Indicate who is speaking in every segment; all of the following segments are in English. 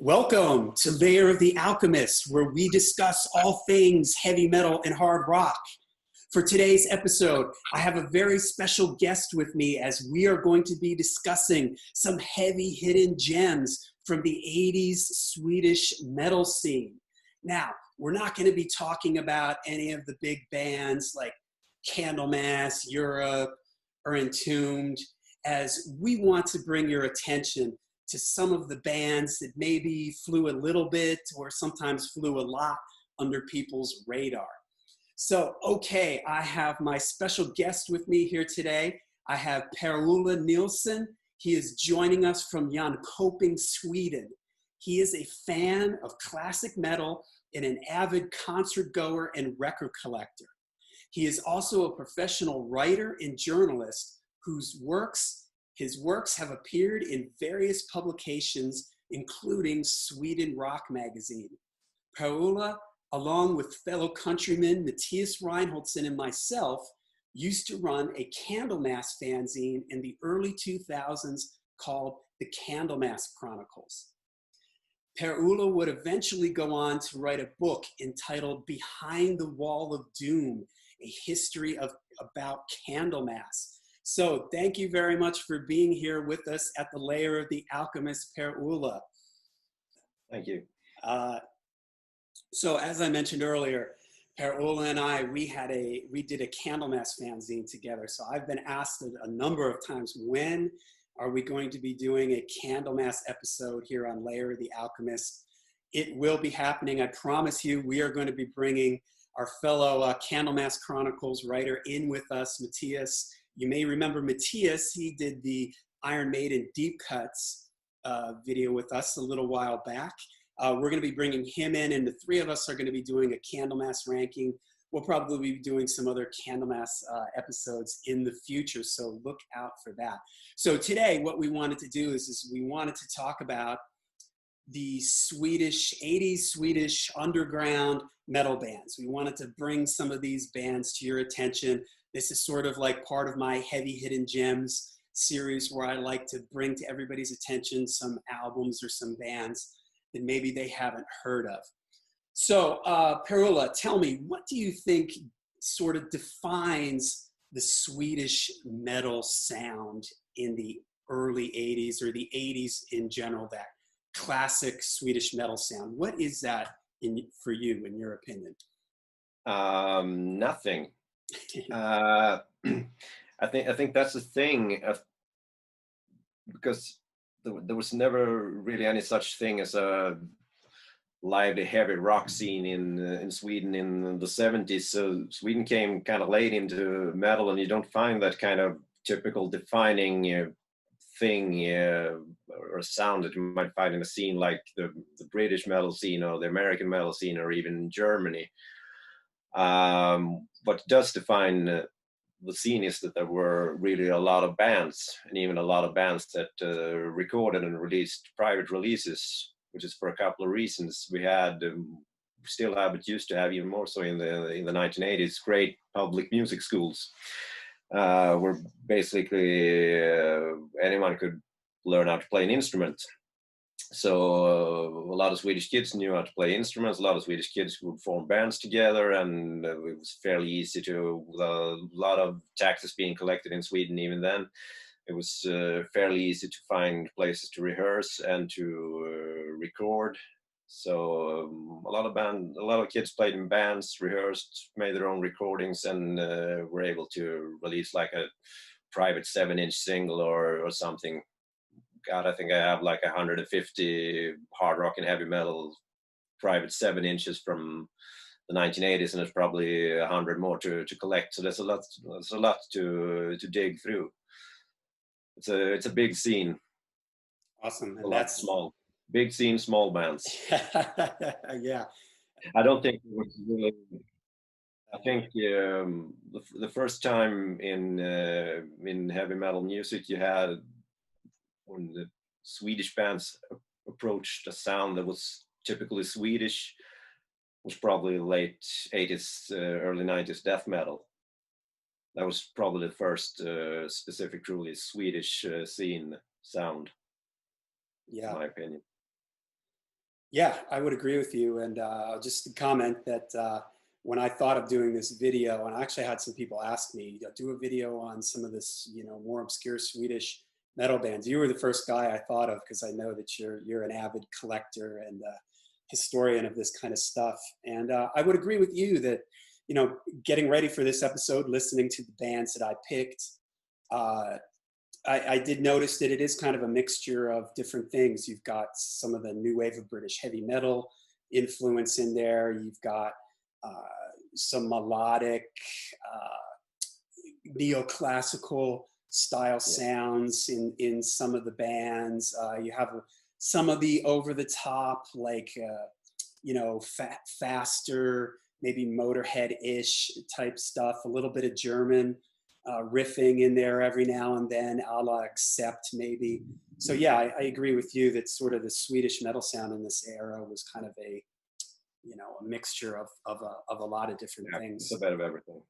Speaker 1: Welcome to Layer of the Alchemist, where we discuss all things heavy metal and hard rock. For today's episode, I have a very special guest with me as we are going to be discussing some heavy hidden gems from the 80s Swedish metal scene. Now, we're not going to be talking about any of the big bands like Candlemass, Europe, or Entombed, as we want to bring your attention to some of the bands that maybe flew a little bit or sometimes flew a lot under people's radar. So, okay, I have my special guest with me here today. I have Per-Ola Nilsson. He is joining us from Jönköping, Sweden. He is a fan of classic metal and an avid concert goer and record collector. He is also a professional writer and journalist his works have appeared in various publications, including Sweden Rock Magazine. Per-Ola, along with fellow countrymen Matthias Reinholdson and myself, used to run a Candlemass fanzine in the early 2000s called the Candlemass Chronicles. Per-Ola would eventually go on to write a book entitled Behind the Wall of Doom, a history about Candlemass. So thank you very much for being here with us at the Layer of the Alchemist, Per-Ola.
Speaker 2: Thank you.
Speaker 1: So as I mentioned earlier, Per-Ola and I, we did a Candlemass fanzine together. So I've been asked a number of times, when are we going to be doing a Candlemass episode here on Layer of the Alchemist? It will be happening. I promise you, we are going to be bringing our fellow Candlemass Chronicles writer in with us, Matthias. You may remember Matthias. He did the Iron Maiden Deep Cuts video with us a little while back. We're going to be bringing him in, and the three of us are going to be doing a Candlemass ranking. We'll probably be doing some other Candlemass episodes in the future, so look out for that. So today, what we wanted to do is we wanted to talk about the 80s Swedish underground metal bands. We wanted to bring some of these bands to your attention. This is sort of like part of my Heavy Hidden Gems series, where I like to bring to everybody's attention some albums or some bands that maybe they haven't heard of. So Per-Ola, tell me, what do you think sort of defines the Swedish metal sound in the early 80s or the 80s in general, that classic Swedish metal sound? What is that for you, in your opinion?
Speaker 2: Nothing. I think that's the thing, because there was never really any such thing as a lively heavy rock scene in Sweden in the 70s. So Sweden came kind of late into metal, and you don't find that kind of typical defining thing or sound that you might find in a scene like the British metal scene or the American metal scene or even Germany. What does define the scene is that there were really a lot of bands, and even a lot of bands that recorded and released private releases, which is for a couple of reasons. We still have, but used to have even more so in the 1980s, great public music schools, where basically anyone could learn how to play an instrument. So a lot of Swedish kids knew how to play instruments. A lot of Swedish kids would form bands together, and it was fairly easy to, a lot of taxes being collected in Sweden even then. It was fairly easy to find places to rehearse and to record. So a lot of kids played in bands, rehearsed, made their own recordings, and were able to release like a private 7-inch single or something. God, I think I have like 150 hard rock and heavy metal private 7 inches from the 1980s, and there's probably 100 more to collect. So there's a lot to dig through. It's a big scene.
Speaker 1: Awesome.
Speaker 2: And that's small. Big scene, small bands.
Speaker 1: Yeah.
Speaker 2: I don't think it was really. I think the first time in heavy metal music you had, when the Swedish bands approached a sound that was typically Swedish, was probably late 80s, early 90s death metal. That was probably the first specific, truly Swedish scene sound,
Speaker 1: yeah,
Speaker 2: in my opinion.
Speaker 1: Yeah, I would agree with you. And just to comment that when I thought of doing this video, and I actually had some people ask me, do a video on some of this, more obscure Swedish metal bands. You were the first guy I thought of because I know that you're an avid collector and historian of this kind of stuff. And I would agree with you that, getting ready for this episode, listening to the bands that I picked, uh, I did notice that it is kind of a mixture of different things. You've got some of the new wave of British heavy metal influence in there. You've got uh, some melodic, neoclassical style
Speaker 2: Yeah.
Speaker 1: sounds in some of the bands. You have some of the over the top, like, faster, maybe Motorhead-ish type stuff, a little bit of German riffing in there every now and then, a la Accept maybe. So yeah, I agree with you that sort of the Swedish metal sound in this era was kind of a mixture of a lot of different
Speaker 2: Yeah, it's
Speaker 1: things.
Speaker 2: a bit of everything.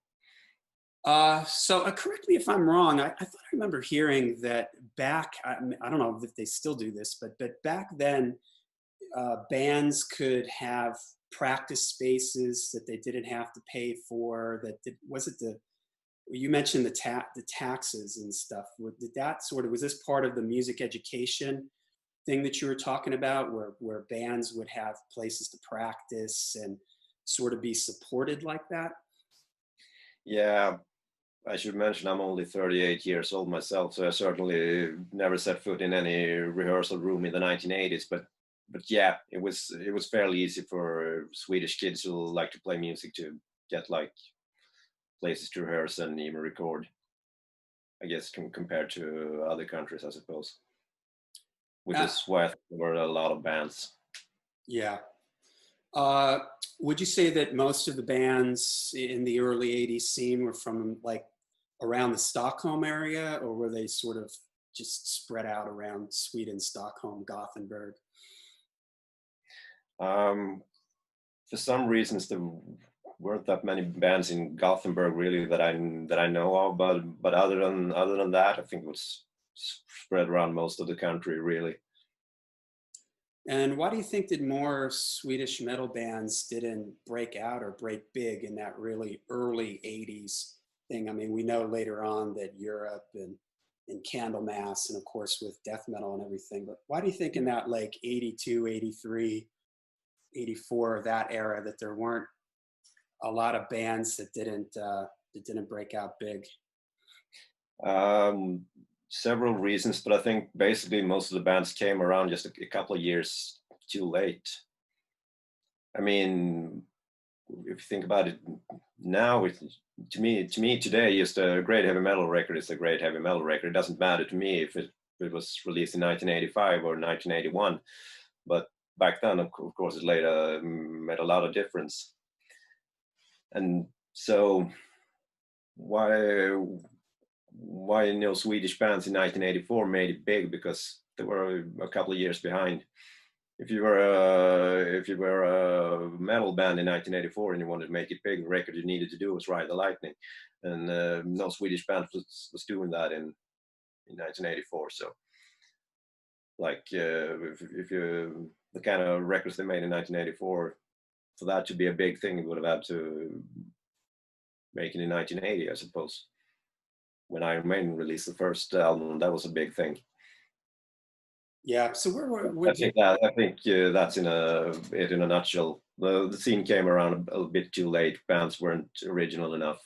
Speaker 1: So correct me if I'm wrong. I thought I remember hearing that back. I don't know if they still do this, but back then, bands could have practice spaces that they didn't have to pay for. Was it the you mentioned the taxes and stuff. Did that sort of was this part of the music education thing that you were talking about, where bands would have places to practice and sort of be supported like that?
Speaker 2: Yeah, I should mention I'm only 38 years old myself, so I certainly never set foot in any rehearsal room in the 1980s. But yeah, it was fairly easy for Swedish kids who like to play music to get like places to rehearse and even record. I guess compared to other countries, I suppose, which
Speaker 1: Uh,
Speaker 2: is why I think there were a lot of bands.
Speaker 1: yeah. Uh, would you say that most of the bands in the early 80s scene were from like around the Stockholm area, or were they sort of just spread out around Sweden, Stockholm, Gothenburg?
Speaker 2: Um, for some reasons, there weren't that many bands in Gothenburg really that I know of, but other than that, I think it was spread around most of the country really.
Speaker 1: And why do you think that more Swedish metal bands didn't break out or break big in that really early 80s thing? I mean, we know later on that Europe and Candlemass and of course with death metal and everything, but why do you think in that like 82, 83, 84, that era, that there weren't a lot of bands that didn't break out big?
Speaker 2: Um, Several reasons, but I think basically most of the bands came around just a couple of years too late. I mean, if you think about it now, to me today, just a great heavy metal record is a great heavy metal record. It doesn't matter to me if it was released in 1985 or 1981, but back then, of course, it made a lot of difference. And so, why Swedish bands in 1984 made it big? Because they were a couple of years behind. If you were a metal band in 1984 and you wanted to make it big, the record you needed to do was Ride the Lightning, and no Swedish band was doing that in 1984. So, like, if you the kind of records they made in 1984, for that to be a big thing, it would have had to make it in 1980, I suppose. When Iron Maiden released the first album, that was a big thing.
Speaker 1: Yeah. So where
Speaker 2: I
Speaker 1: would you?
Speaker 2: think that's it in a nutshell. The scene came around a bit too late. Bands weren't original enough,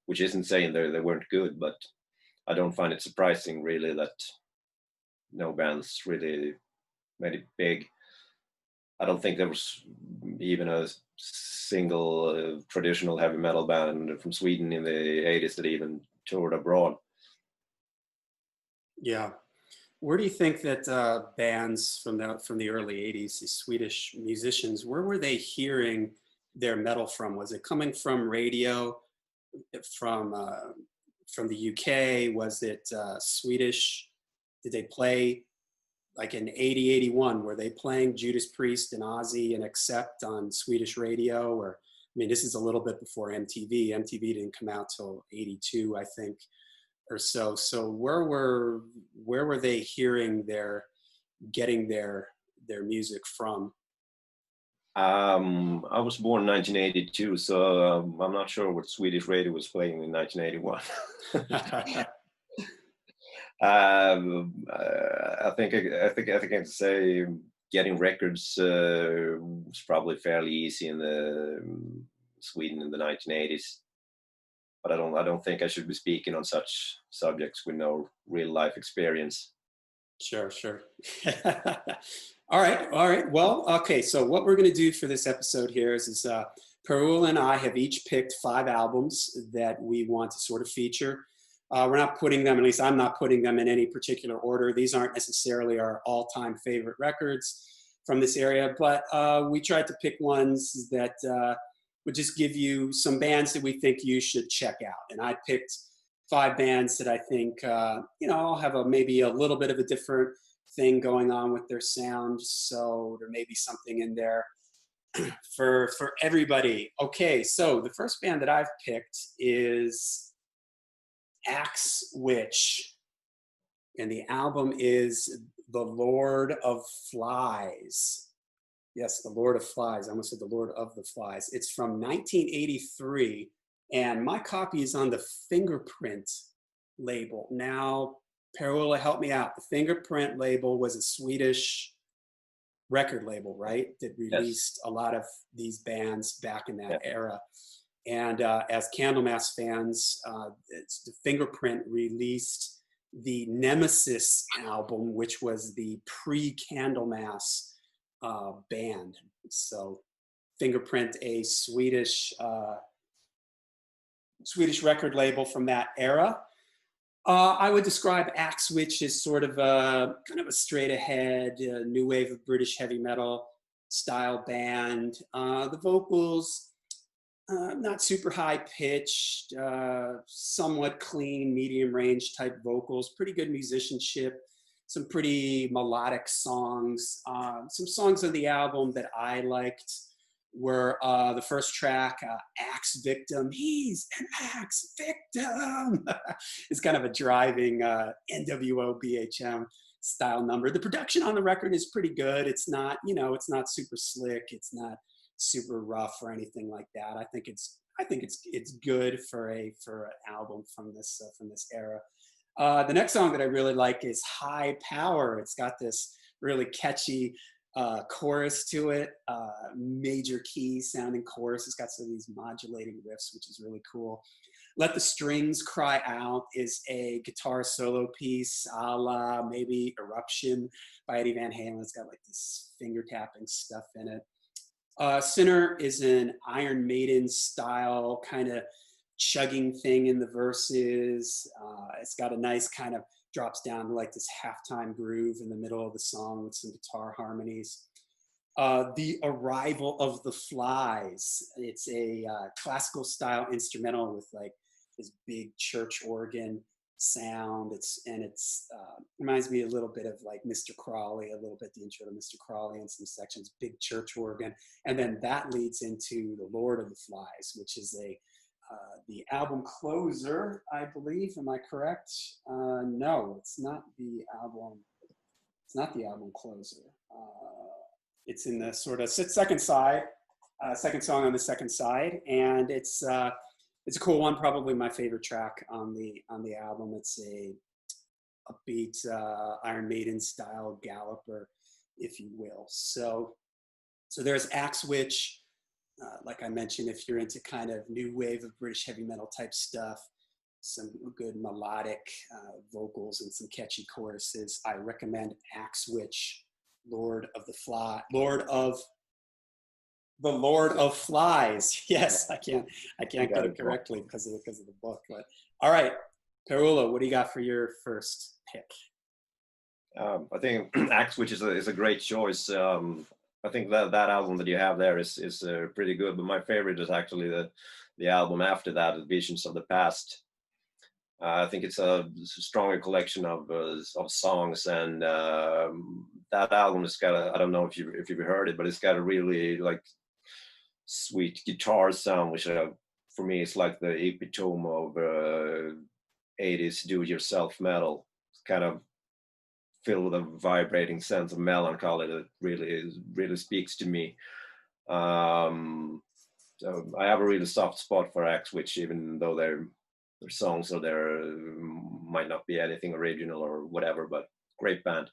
Speaker 2: which isn't saying they weren't good, but I don't find it surprising really that no bands really made it big. I don't think there was even a single traditional heavy metal band from Sweden in the 80s that even toured abroad.
Speaker 1: Yeah. Where do you think that bands from the early '80s, the Swedish musicians, where were they hearing their metal from? Was it coming from radio, from uh, from the UK? Was it Swedish? Did they play like in 80, 81? Were they playing Judas Priest and Ozzy and Accept on Swedish radio? Or I mean, this is a little bit before MTV. MTV didn't come out till '82, I think, or so. So where were they hearing getting their music from?
Speaker 2: I was born in 1982, so I'm not sure what Swedish radio was playing in 1981. I can say getting records was probably fairly easy in the Sweden in the 1980s. But I don't think I should be speaking on such subjects with no real life experience.
Speaker 1: Sure, sure. All right, all right. Well, okay. So what we're going to do for this episode here is Per-Ola and I have each picked 5 albums that we want to sort of feature. We're not putting them, at least I'm not putting them in any particular order. These aren't necessarily our all-time favorite records from this area, but we tried to pick ones that would just give you some bands that we think you should check out. And I picked 5 bands that I think, all have maybe a little bit of a different thing going on with their sound. So there may be something in there for everybody. Okay, so the first band that I've picked is AxeWitch, and the album is The Lord of Flies. Yes, The Lord of Flies. I almost said The Lord of the Flies. It's from 1983, and my copy is on the Fingerprint label. Now, Per-Ola, help me out. The Fingerprint label was a Swedish record label, right? That released a lot of these bands back in that era. And as Candlemass fans, the Fingerprint released the Nemesis album, which was the pre-Candlemass band. So Fingerprint, a Swedish record label from that era. I would describe AxeWitch as sort of a kind of a straight ahead new wave of British heavy metal style band. The vocals, not super high pitched, somewhat clean, medium range type vocals, pretty good musicianship, some pretty melodic songs. Some songs on the album that I liked were the first track, Axe Victim. He's an axe victim. It's kind of a driving NWO BHM style number. The production on the record is pretty good. It's not, it's not super slick. It's not super rough or anything like that. I think it's good for an album from this era. The next song that I really like is High Power. It's got this really catchy chorus to it, major key sounding chorus. It's got some of these modulating riffs, which is really cool. Let the Strings Cry Out is a guitar solo piece a la maybe Eruption by Eddie Van Halen. It's got like this finger tapping stuff in it. Sinner is an Iron Maiden style kind of chugging thing in the verses. It's got a nice kind of drops down to like this halftime groove in the middle of the song with some guitar harmonies. The Arrival of the Flies. It's a classical style instrumental with like this big church organ sound. It reminds me a little bit of like Mr. Crawley, a little bit the intro to Mr. Crawley in some sections, big church organ. And then that leads into The Lord of the Flies, which is the album closer, I believe. Am I correct? No, it's not the album. It's not the album closer. It's in the sort of second side, second song on the second side, and it's a cool one. Probably my favorite track on the album. It's a upbeat Iron Maiden style galloper, if you will. So there's AxeWitch. Like I mentioned, if you're into kind of new wave of British heavy metal type stuff, some good melodic vocals and some catchy choruses, I recommend AxeWitch, The Lord of Flies. Yes, I can't get it correctly because of the book. But all right, Per-Ola, what do you got for your first pick?
Speaker 2: I think AxeWitch is a great choice. I think that album that you have there is pretty good, but my favorite is actually the album after that, Visions of the Past. I think it's a stronger collection of songs, and that album has got I don't know if you've heard it, but it's got a really like sweet guitar sound, which for me is like the epitome of 80's do-it-yourself metal. It's kind of filled with a vibrating sense of melancholy that really speaks to me. So I have a really soft spot for AxeWitch, even though their songs or their might not be anything original or whatever, but great band.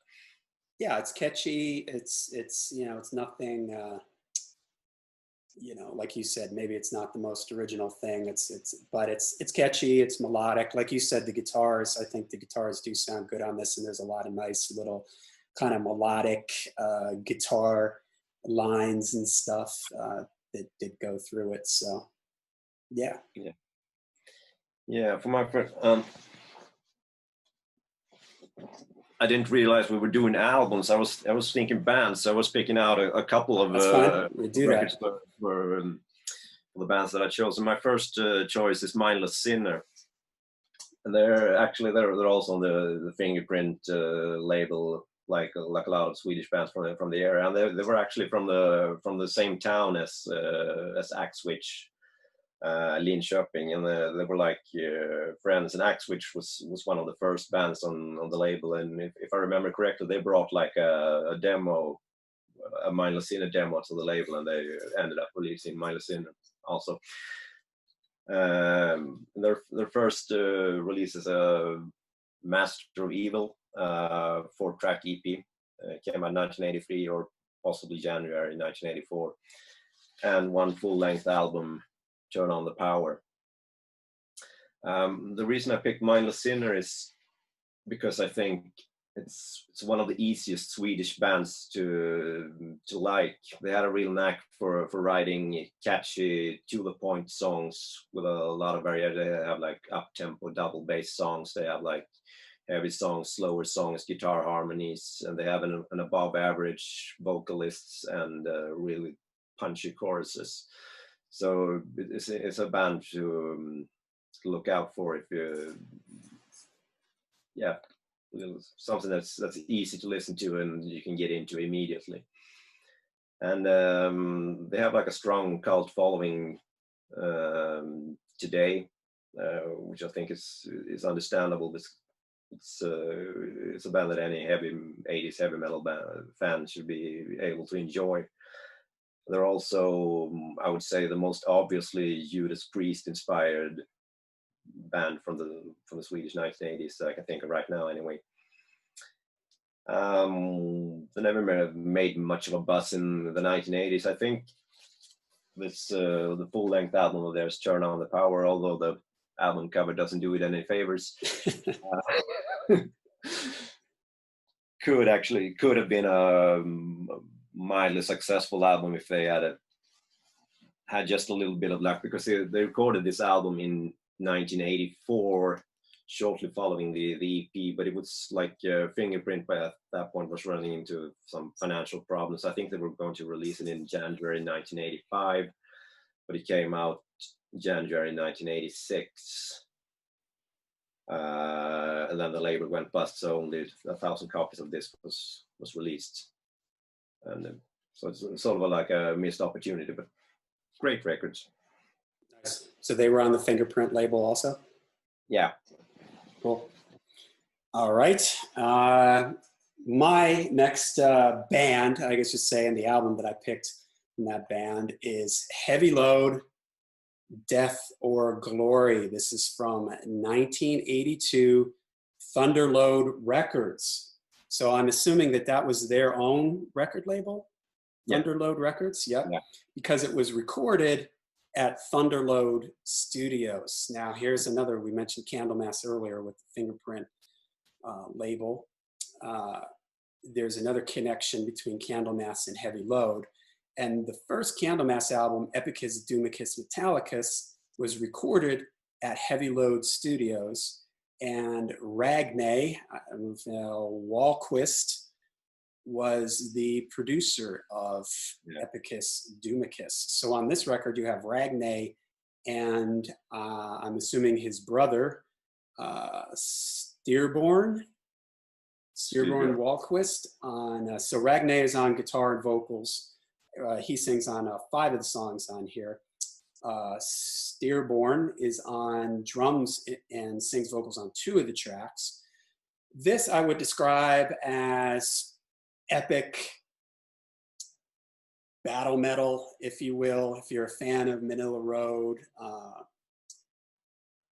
Speaker 1: Yeah, it's catchy. It's it's nothing. Like you said, maybe it's not the most original thing. But it's catchy. It's melodic. Like you said, the guitars. I think the guitars do sound good on this, and there's a lot of nice little kind of melodic guitar lines and stuff that did go through it. So, yeah.
Speaker 2: Yeah. For my friend, I didn't realize we were doing albums. I was thinking bands. So I was picking out a couple of records for the bands that I chose. And my first choice is Mindless Sinner. And they're also on the Fingerprint label, like a lot of Swedish bands from the area. And they were actually from the same town as AxeWitch. Linköping, and they were like friends. And AxeWitch was one of the first bands on the label, and if I remember correctly, they brought like a demo, a Mindless Sinner demo to the label, and they ended up releasing Mindless Sinner also. Their first release is a Master of Evil 4-track EP. Came out 1983 or possibly January 1984, and one full-length album, Turn on the Power. The reason I picked Mindless Sinner is because I think it's one of the easiest Swedish bands to like. They had a real knack for writing catchy, to the point songs with a lot of variety. They have like up-tempo double bass songs. They have like heavy songs, slower songs, guitar harmonies, and they have an above average vocalists and really punchy choruses. So it's a band to look out for if you, something that's easy to listen to and you can get into immediately. And they have like a strong cult following today, which I think is understandable. It's a band that any 80's heavy metal fan should be able to enjoy. They're also, I would say, the most obviously Judas Priest inspired band from the Swedish 1980s that I can think of right now anyway. They never made much of a buzz in the 1980s. I think this the full-length album of theirs, Turn on the Power, although the album cover doesn't do it any favors, could have been a mildly successful album if they had just a little bit of luck, because they recorded this album in 1984, shortly following the EP, but it was like Fingerprint by that point was running into some financial problems. I think they were going to release it in January 1985, but it came out January 1986. And then the label went bust, so only 1,000 copies of this was released. And so it's sort of like a missed opportunity, but great records.
Speaker 1: Nice. So they were on the Fingerprint label also?
Speaker 2: Yeah.
Speaker 1: Cool. All right. My next band, I guess just saying the album that I picked from that band is Heavy Load, Death or Glory. This is from 1982, Thunderload Records. So I'm assuming that was their own record label, Thunderload Records. Yep. Yeah. Because it was recorded at Thunderload Studios. Now here's another, we mentioned Candlemass earlier with the Fingerprint label. There's another connection between Candlemass and Heavy Load. And the first Candlemass album, Epicus Doomicus Metallicus, was recorded at Heavy Load Studios. And Ragne Wahlquist was the producer of Epicus Doomicus. So on this record, you have Ragne and I'm assuming his brother, Steerborn Wahlquist. So Ragne is on guitar and vocals. He sings on 5 of the songs on here. Steerborn is on drums and sings vocals on 2 of the tracks. This I would describe as epic battle metal, if you will. If you're a fan of Manila Road,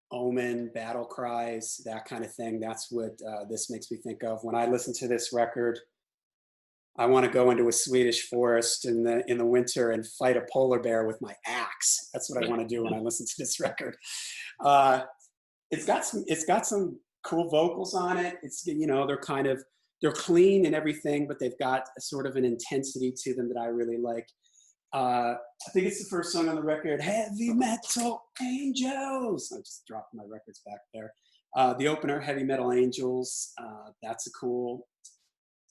Speaker 1: Omen, Battle Cries, that kind of thing, that's what this makes me think of. When I listen to this record, I want to go into a Swedish forest in the winter and fight a polar bear with my axe. That's what I want to do when I listen to this record. It's got some cool vocals on it. It's, you know, they're clean and everything, but they've got a sort of an intensity to them that I really like. I think it's the first song on the record, Heavy Metal Angels. I just dropped my records back there. The opener, Heavy Metal Angels, that's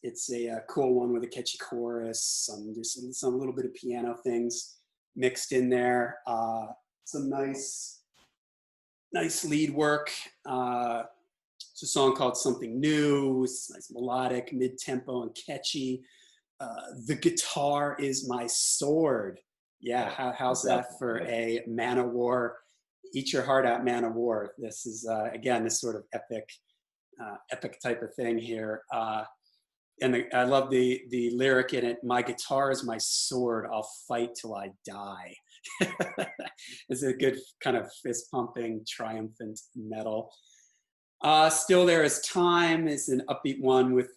Speaker 1: it's a cool one with a catchy chorus, some little bit of piano things mixed in there. Some nice lead work. It's a song called Something New. It's nice, melodic, mid-tempo and catchy. The guitar is my sword. Yeah, how's that for a Man of War? Eat your heart out, Man of War. This is, again, this sort of epic type of thing here. And I love the lyric in it, my guitar is my sword, I'll fight till I die. It's a good kind of fist-pumping, triumphant metal. Still There Is Time is an upbeat one with,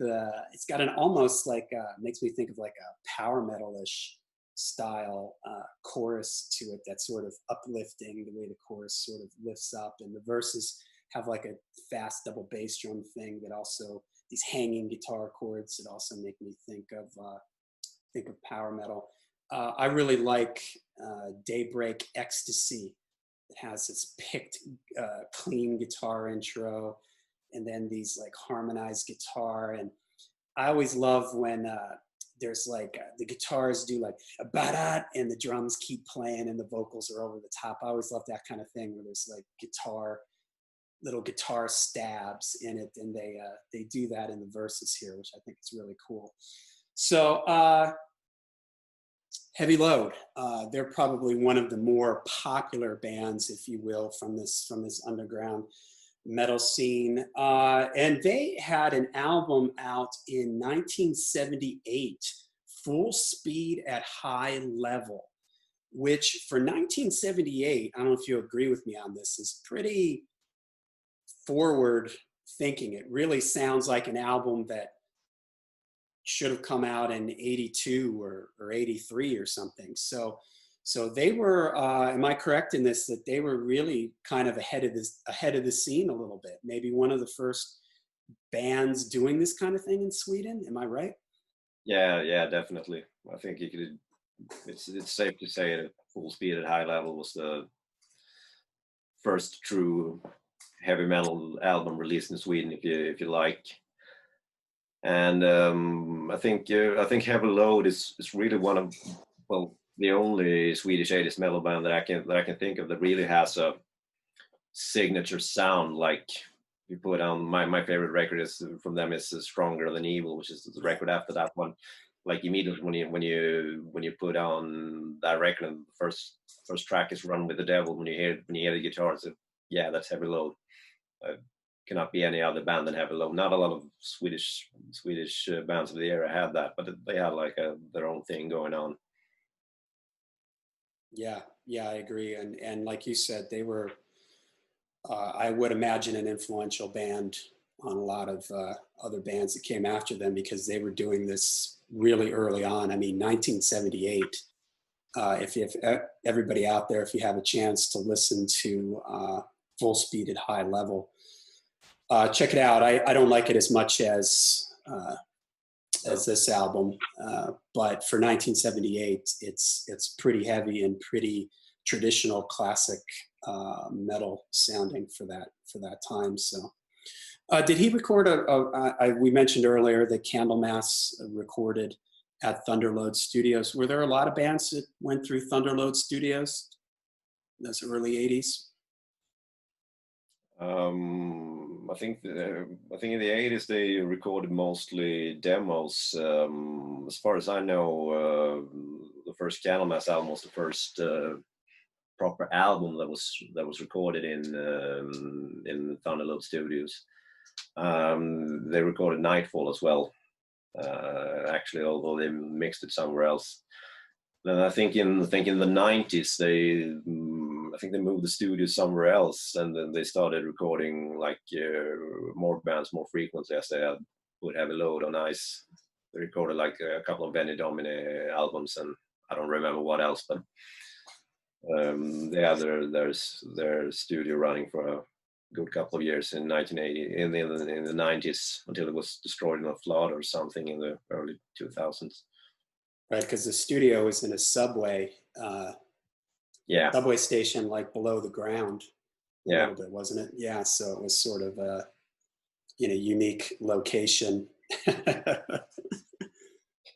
Speaker 1: it's got an almost like, makes me think of like a power metal-ish style chorus to it that's sort of uplifting, the way the chorus sort of lifts up, and the verses have like a fast double bass drum thing that also, these hanging guitar chords that also make me think of power metal. I really like Daybreak Ecstasy. It has this picked, clean guitar intro, and then these like harmonized guitar. And I always love when there's like the guitars do like a ba-da, and the drums keep playing and the vocals are over the top. I always love that kind of thing where there's like little guitar stabs in it, and they do that in the verses here, which I think is really cool. So Heavy Load, they're probably one of the more popular bands, if you will, from this underground metal scene, and they had an album out in 1978, Full Speed at High Level, which for 1978, I don't know if you agree with me on this, is pretty forward thinking. It really sounds like an album that should have come out in 82 or 83 or something. So they were, am I correct in this, that they were really kind of ahead of the scene a little bit, maybe one of the first bands doing this kind of thing in Sweden? Am I right?
Speaker 2: Yeah, definitely. I think it's safe to say that Full Speed at High Level was the first true heavy metal album released in Sweden, if you like. And I think Heavy Load is really one of, well, the only Swedish 80s metal band that I can think of that really has a signature sound. Like, you put on my favorite record is from them is Stronger Than Evil, which is the record after that one. Like, immediately when you put on that record, and the first track is Run with the Devil, when you hear the guitars, yeah, that's Heavy Load. Cannot be any other band than Heavy Load. Not a lot of Swedish bands of the era had that, but they had like their own thing going on.
Speaker 1: Yeah, I agree. And like you said, they were, I would imagine, an influential band on a lot of other bands that came after them, because they were doing this really early on. I mean, 1978. If everybody out there, if you have a chance to listen to Full Speed at High Level, check it out. I don't like it as much as this album, but for 1978, it's pretty heavy and pretty traditional, classic metal sounding for that time. So, did he record we mentioned earlier that Candlemass recorded at Thunderlode Studios. Were there a lot of bands that went through Thunderlode Studios in those early 80s?
Speaker 2: I think in the 80s they recorded mostly demos. As far as I know, the first Candlemass album was the first proper album that was recorded in Thunderlode Studios. They recorded Nightfall as well, actually, although they mixed it somewhere else. And I think in the 90s I think they moved the studio somewhere else, and then they started recording like more bands more frequently as they would have a load on ice. They recorded like a couple of Benny Domine albums, and I don't remember what else, but they had their studio running for a good couple of years in 1980 in the 90s until it was destroyed in a flood or something in the early 2000s.
Speaker 1: Right, because the studio was in a subway subway station, like below the ground a little bit, wasn't it? Yeah, so it was sort of a unique location.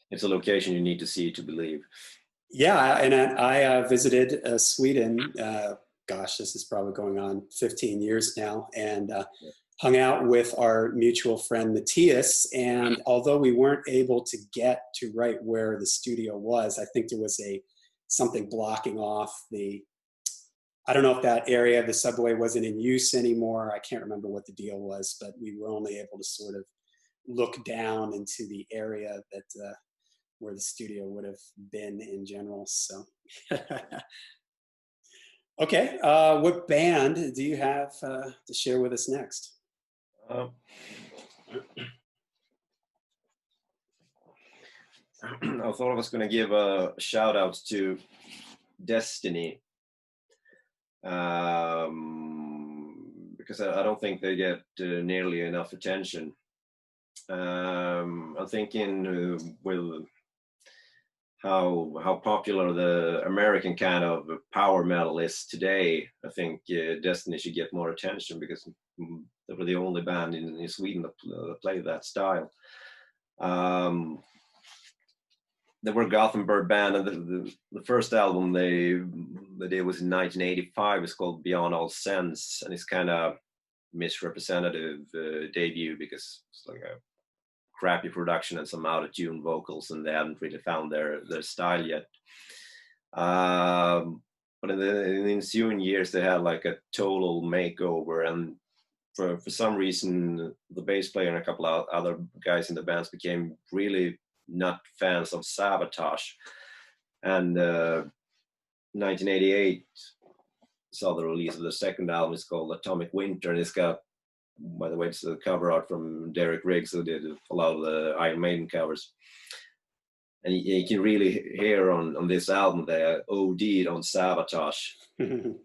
Speaker 2: It's a location you need to see to believe.
Speaker 1: Yeah, and I visited Sweden. Gosh, this is probably going on 15 years now, and hung out with our mutual friend Matthias. And although we weren't able to get to right where the studio was, I think there was something blocking off I don't know if that area of the subway wasn't in use anymore. I can't remember what the deal was, but we were only able to sort of look down into the area that where the studio would have been in general. So, okay, what band do you have to share with us next?
Speaker 2: I thought I was going to give a shout out to Destiny, because I don't think they get nearly enough attention. I'm thinking with how popular the American kind of power metal is today, I think Destiny should get more attention, because they were the only band in Sweden that played that style. They were a Gothenburg band, and the first album they did was in 1985. It's called Beyond All Sense, and it's kind of misrepresentative debut, because it's like a crappy production and some out-of-tune vocals, and they hadn't really found their style yet. But in the ensuing years, they had like a total makeover, and for some reason, the bass player and a couple of other guys in the bands became really not fans of Sabotage. And 1988 saw the release of the second album. It's called Atomic Winter, and it's got, by the way, it's the cover art from Derek Riggs, who did a lot of the Iron Maiden covers. And you can really hear on this album they OD'd on Sabotage. It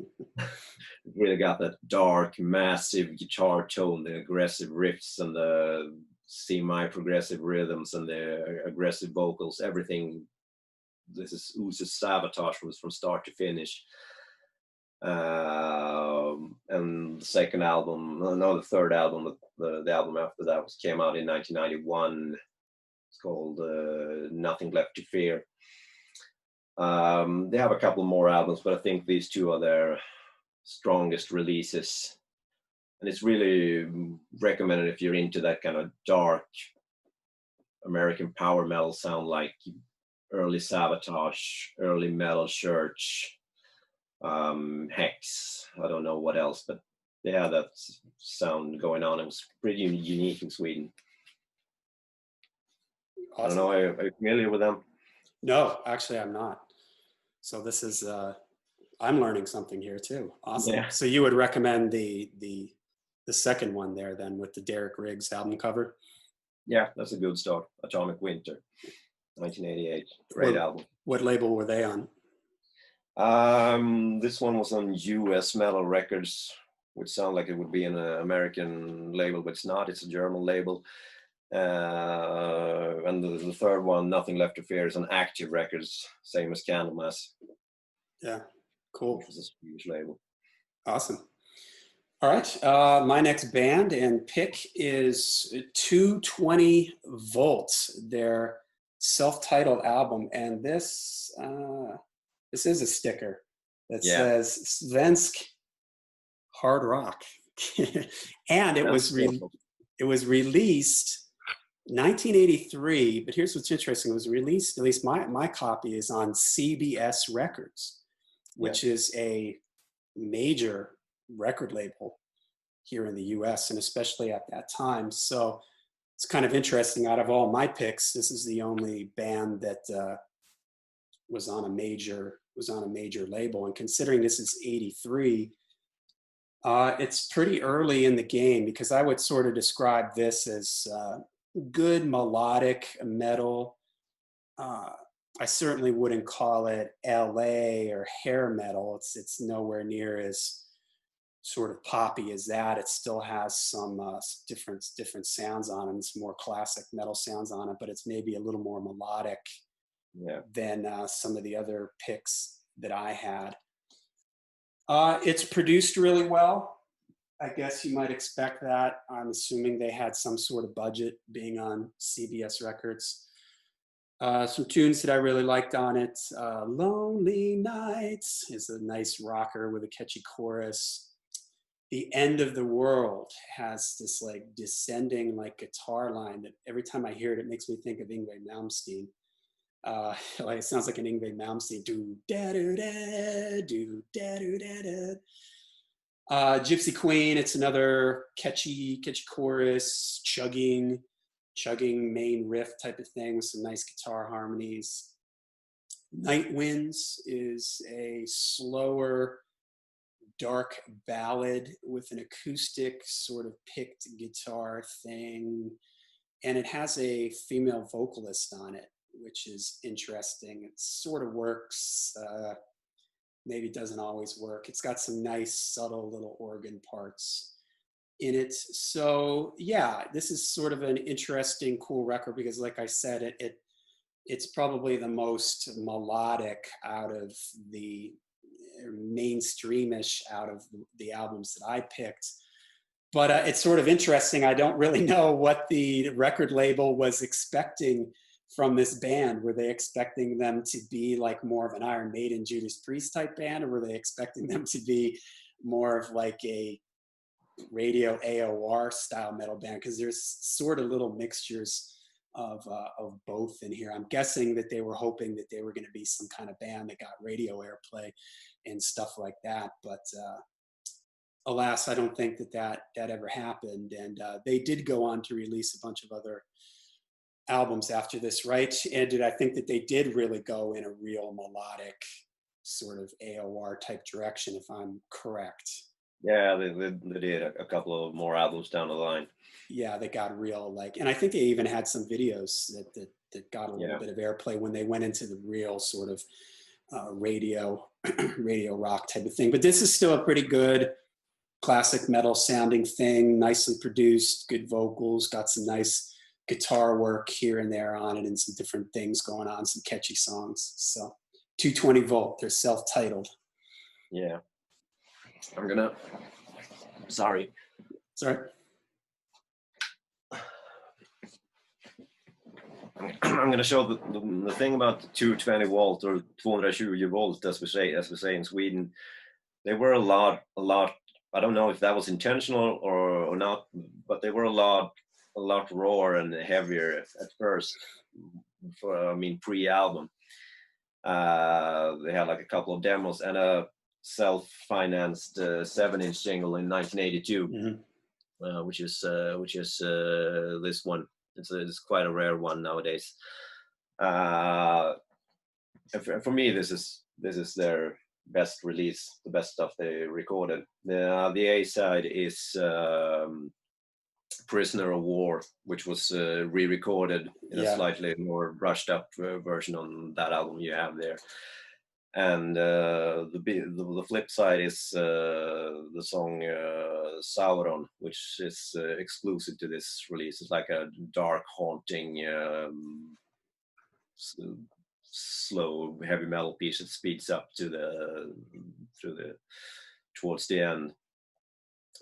Speaker 2: really got that dark, massive guitar tone, the aggressive riffs and the semi-progressive rhythms and the aggressive vocals. Everything, this is oozes Sabotage from start to finish. And the second album, no, the third album, the album after that came out in 1991. It's called Nothing Left to Fear. They have a couple more albums, but I think these two are their strongest releases. And it's really recommended if you're into that kind of dark American power metal sound, like early Sabotage, early Metal Church, Hex, I don't know what else, but they had that sound going on. It was pretty unique in Sweden. Awesome. I don't know, are you familiar with them?
Speaker 1: No, actually I'm not. So this is, I'm learning something here too. Awesome. Yeah. So you would recommend the second one there then, with the Derek Riggs album cover?
Speaker 2: Yeah, that's a good start. Atomic Winter, 1988, great album.
Speaker 1: What label were they on?
Speaker 2: This one was on US Metal Records, which sounds like it would be an American label, but it's not. It's a German label. And the third one, Nothing Left to Fear, is on Active Records, same as Candlemass.
Speaker 1: Yeah, cool.
Speaker 2: Which is a Swedish label.
Speaker 1: Awesome. All right, my next band and pick is 220 Volts, their self-titled album, and this is a sticker that says Svensk Hard Rock, and it was released 1983. But here's what's interesting: it was released, at least my copy is on CBS Records, which is a major record label here in the US, and especially at that time. So it's kind of interesting. Out of all my picks, this is the only band that was on a major label. And considering this is 83, it's pretty early in the game, because I would sort of describe this as good melodic metal. I certainly wouldn't call it LA or hair metal. It's nowhere near as sort of poppy as that. It still has some different sounds on it. It's more classic metal sounds on it, but it's maybe a little more melodic than some of the other picks that I had. It's produced really well. I guess you might expect that. I'm assuming they had some sort of budget, being on CBS Records. Some tunes that I really liked on it. Lonely Nights is a nice rocker with a catchy chorus. The End of the World has this like descending like guitar line that every time I hear it, it makes me think of Yngwie Malmsteen. Like it sounds like an Yngwie Malmsteen. Do da do da do da do da da. Gypsy Queen. It's another catchy chorus, chugging main riff type of thing with some nice guitar harmonies. Night Winds is a slower, dark ballad with an acoustic sort of picked guitar thing, and it has a female vocalist on it, which is interesting. It sort of works, maybe doesn't always work. It's got some nice subtle little organ parts in it. So yeah, this is sort of an interesting, cool record, because like I said, it's probably the most melodic out of the mainstreamish out of the albums that I picked. But it's sort of interesting. I don't really know what the record label was expecting from this band. Were they expecting them to be like more of an Iron Maiden, Judas Priest type band, or were they expecting them to be more of like a radio AOR style metal band? Because there's sort of little mixtures of both in here. I'm guessing that they were hoping that they were going to be some kind of band that got radio airplay and stuff like that, but alas, I don't think that ever happened. And they did go on to release a bunch of other albums after this, right? And I think that they did really go in a real melodic sort of AOR type direction, if I'm correct.
Speaker 2: Yeah, they did a couple of more albums down the line.
Speaker 1: Yeah, they got real like, and I think they even had some videos that got a little bit of airplay when they went into the real sort of radio rock type of thing. But this is still a pretty good classic metal sounding thing, nicely produced, good vocals, got some nice guitar work here and there on it, and some different things going on, some catchy songs. So 220 Volt, they're self-titled.
Speaker 2: Yeah. Sorry. I'm gonna show the thing about the 220 volt or 220 volt, as we say in Sweden. They were a lot. I don't know if that was intentional or not, but they were a lot rawer and heavier at first. Pre-album. They had like a couple of demos and a self-financed 7-inch single in 1982, which is this one. It's quite a rare one nowadays. And for me, this is their best release, the best stuff they recorded. The A side is Prisoner of War, which was re-recorded in a slightly more brushed up version on that album you have there. And the flip side is the song Sauron, which is exclusive to this release. It's like a dark, haunting, slow, heavy metal piece that speeds up towards the end.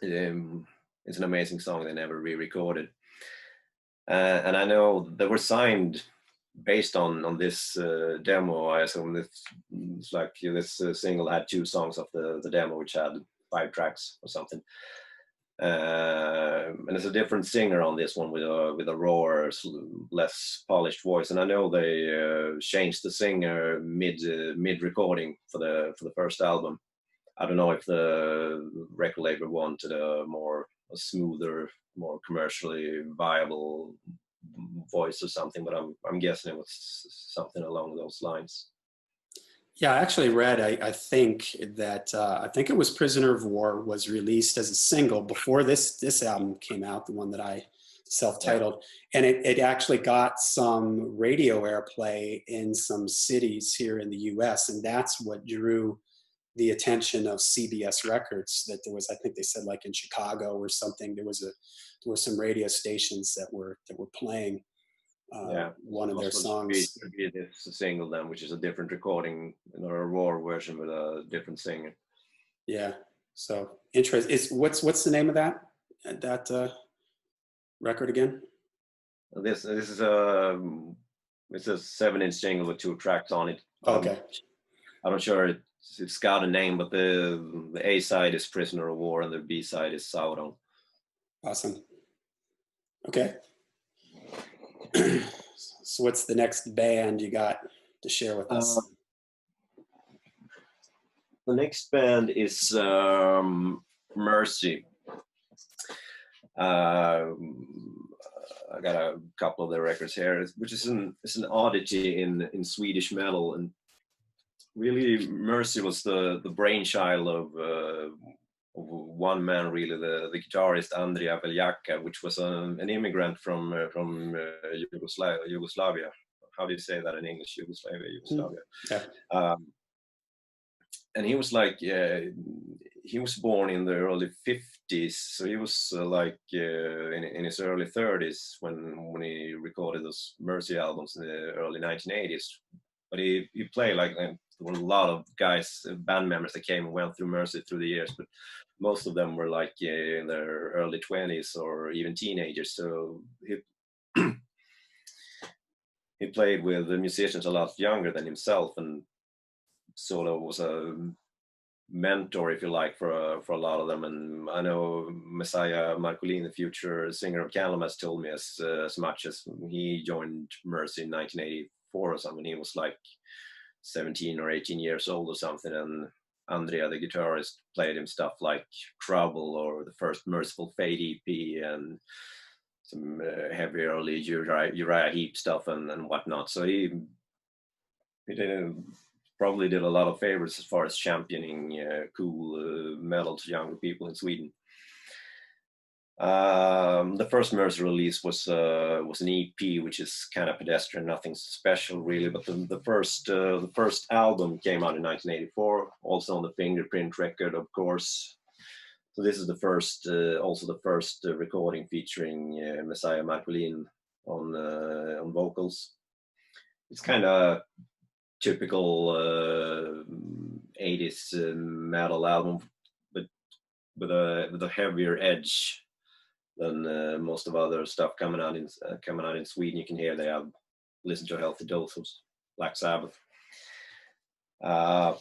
Speaker 2: It's an amazing song they never re-recorded. And I know they were signed based on this demo. I assume it's like this single had 2 songs of the demo, which had 5 tracks or something. And it's a different singer on this one with a rawer, less polished voice. And I know they changed the singer mid recording for the first album. I don't know if the record label wanted a smoother, more commercially viable voice or something, but I'm guessing it was something along those lines.
Speaker 1: Yeah, I actually read. I think that I think it was "Prisoner of War" was released as a single before this album came out, the one that I
Speaker 2: Yeah,
Speaker 1: self-titled, and it actually got some radio airplay in some cities here in the U.S., and that's what drew the attention of CBS Records. That there was, I think they said, like in Chicago or something, there were some radio stations that were playing
Speaker 2: yeah.
Speaker 1: one of their
Speaker 2: Most of the
Speaker 1: songs.
Speaker 2: should be this single then, which is a different recording, or a raw version with a different singer.
Speaker 1: Yeah. So interest is what's the name of that record again?
Speaker 2: This is a it's a 7-inch single with 2 tracks on it.
Speaker 1: Okay.
Speaker 2: I'm not sure it's got a name, but the A side is Prisoner of War and the B side is Sauron.
Speaker 1: Awesome. Okay. So what's the next band you got to share with us?
Speaker 2: The next band is Mercy. I got a couple of their records here, which is an oddity in Swedish metal, and really Mercy was the brainchild of one man, really, the guitarist Andrea Veljaka, which was an immigrant from Yugoslavia. How do you say that in English? Yugoslavia.
Speaker 1: Yeah.
Speaker 2: And he was like, he was born in the early 50s, so he was in his early 30s when he recorded those Mercy albums in the early 1980s. But he played like, there were a lot of guys, band members that came and went through Mercy through the years, but most of them were like in their early 20s or even teenagers. So he played with the musicians a lot younger than himself, and sort of was a mentor, if you like, for a lot of them. And I know Messiah Marcolin, the future singer of Candlemass, told me as much, as he joined Mercy in 1984 or something. He was like 17 or 18 years old or something, and Andrea, the guitarist, played him stuff like Trouble or the first Merciful Fate EP and some heavy early Uriah Heep stuff and whatnot. So he probably did a lot of favors as far as championing cool metal to younger people in Sweden. The first Mercy release was an EP, which is kind of pedestrian, nothing special really. But the first album came out in 1984, also on the Fingerprint record, of course. So this is the first, also the first recording featuring Messiah Marcolin on vocals. It's kind of typical 80s metal album, but with a heavier edge than most of other stuff coming out in Sweden. You can hear they have listened to a healthy dose of Black Sabbath. I